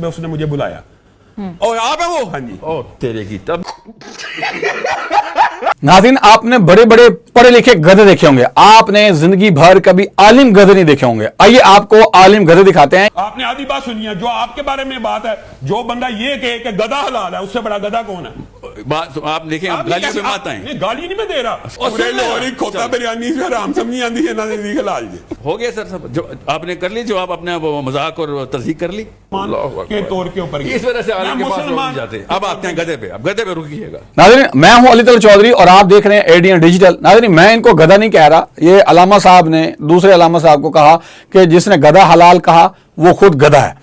میں اس نے مجھے بلایا اور آپ ہیں وہ, ہاں جی, او تیرے کی تب. ناظرین, آپ نے بڑے بڑے پڑھے لکھے گدھے دیکھے ہوں گے, آپ نے زندگی بھر کبھی عالم گدھے نہیں دیکھے ہوں گے. آئیے آپ کو عالم گدھے دکھاتے ہیں. آپ نے آدھی بات سنی ہے, جو آپ کے بارے میں بات ہے, جو بندہ یہ کہے کہ گدھا حلال ہے, اس سے بڑا گدھا کون ہے؟ بات آپ دیکھیں, گالیوں پہ مت آئیں. گالی نہیں میں دے رہا, کھوتا بریانی سے حرام سمجھی آندی ہے نہ حلال جی. ہو گیا سر سب, جو آپ نے کر لی, جو آپ اپنے مذاق اور تصدیق کر لی کے طور کے اوپر اس وجہ سے عالم کے پاس روک جاتے. اب آتے ہیں گدھے پہ, اب گدھے پہ رکیے گا. ناظرین, میں ہوں علی طلعت چودھری اور آپ دیکھ رہے ہیں ADN ڈیجیٹل. ناظرین, میں ان کو گدھا نہیں کہہ رہا, یہ علامہ صاحب نے دوسرے علامہ صاحب کو کہا کہ جس نے گدھا حلال کہا وہ خود گدھا ہے,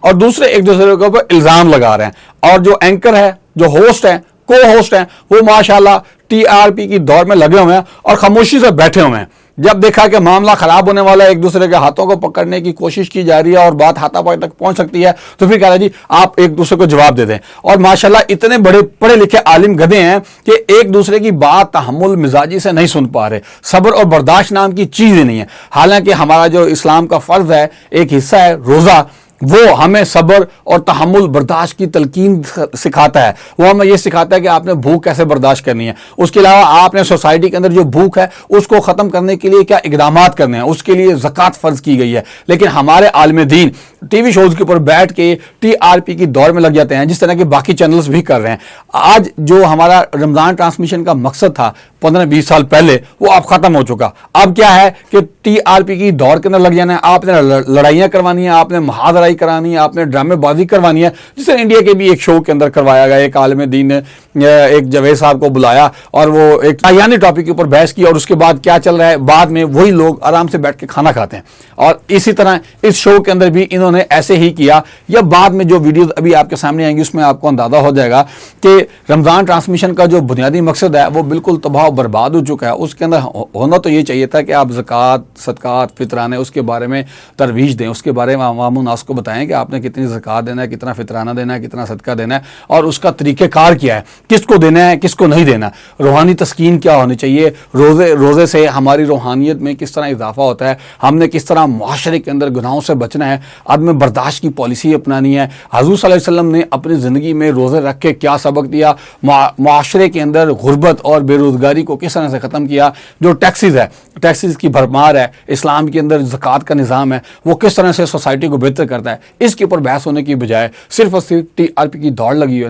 اور دوسرے ایک دوسرے کے اوپر الزام لگا رہے ہیں. اور جو اینکر ہے, جو ہوسٹ ہیں, کو ہوسٹ ہیں, وہ ماشاءاللہ TRP کی دور میں لگے ہوئے ہیں اور خاموشی سے بیٹھے ہوئے ہیں. جب دیکھا کہ معاملہ خراب ہونے والا ہے, ایک دوسرے کے ہاتھوں کو پکڑنے کی کوشش کی جا رہی ہے اور بات ہاتھا پائی تک پہنچ سکتی ہے, تو پھر کہہ رہا جی آپ ایک دوسرے کو جواب دے دیں. اور ماشاءاللہ اتنے بڑے پڑھے لکھے عالم گدھے ہیں کہ ایک دوسرے کی بات تحمل مزاجی سے نہیں سن پا رہے. صبر اور برداشت نام کی چیز ہی نہیں ہے. حالانکہ ہمارا جو اسلام کا فرض ہے, ایک حصہ ہے روزہ, وہ ہمیں صبر اور تحمل برداشت کی تلقین سکھاتا ہے. وہ ہمیں یہ سکھاتا ہے کہ آپ نے بھوک کیسے برداشت کرنی ہے. اس کے علاوہ آپ نے سوسائٹی کے اندر جو بھوک ہے اس کو ختم کرنے کے لیے کیا اقدامات کرنے ہیں, اس کے لیے زکوٰۃ فرض کی گئی ہے. لیکن ہمارے عالم دین ٹی وی شوز کے اوپر بیٹھ کے TRP کی دور میں لگ جاتے ہیں, جس طرح کے باقی چینلز بھی کر رہے ہیں. آج جو ہمارا رمضان ٹرانسمیشن کا مقصد تھا 15-20 سال پہلے, وہ اب ختم ہو چکا. اب کیا ہے کہ TRP کی دور کے اندر لگ جانا ہے. آپ نے لڑائیاں کروانی ہیں, آپ نے محاذرائی کرانی ہے, آپ نے ڈرامے بازی کروانی ہے, جس طرح انڈیا کے بھی ایک شو کے اندر کروایا گیا. ایک عالم دین نے ایک جاوید صاحب کو بلایا اور وہ ایک تعینی ٹاپک کے اوپر بحث کی, اور اس کے بعد کیا چل رہا ہے, بعد میں وہی لوگ آرام سے بیٹھ کے کھانا کھاتے ہیں. اور اسی طرح اس شو کے اندر بھی انہوں نے ایسے ہی کیا. یا بعد میں جو ویڈیوز ابھی آپ کے سامنے آئیں گی, اس میں آپ کو اندازہ ہو جائے گا کہ رمضان ٹرانسمیشن کا جو بنیادی مقصد ہے وہ بالکل تباہ و برباد ہو چکا ہے. اس کے اندر ہونا تو یہ چاہیے تھا کہ آپ زکوٰۃ, صدقات, فطرانے, اس کے بارے میں ترویج دیں, اس کے بارے میں عوام الناس کو بتائیں کہ آپ نے کتنی زکوٰۃ دینا ہے, کتنا فطرانہ دینا ہے, کتنا صدقہ دینا ہے, اور اس کا طریقہ کار کیا ہے, کس کو دینا ہے, کس کو نہیں دینا. روحانی تسکین کیا ہونی چاہیے, روزے سے ہماری روحانیت میں کس طرح اضافہ ہوتا ہے, ہم نے کس طرح معاشرے کے اندر گناہوں سے بچنا ہے, عدم برداشت کی پالیسی اپنانی ہے. حضور صلی اللہ علیہ وسلم نے اپنی زندگی میں روزے رکھ کے کیا سبق دیا, معاشرے کے اندر غربت اور بے روزگاری کو کس طرح سے ختم کیا. جو ٹیکسز ہے, ٹیکسز کی بھرمار ہے, اسلام کے اندر زکوٰۃ کا نظام ہے, وہ کس طرح سے سوسائٹی کو بہتر کرتا ہے. اس کے اوپر بحث ہونے کی بجائے صرف اور صرف TRP کی دوڑ لگی ہوئی ہے.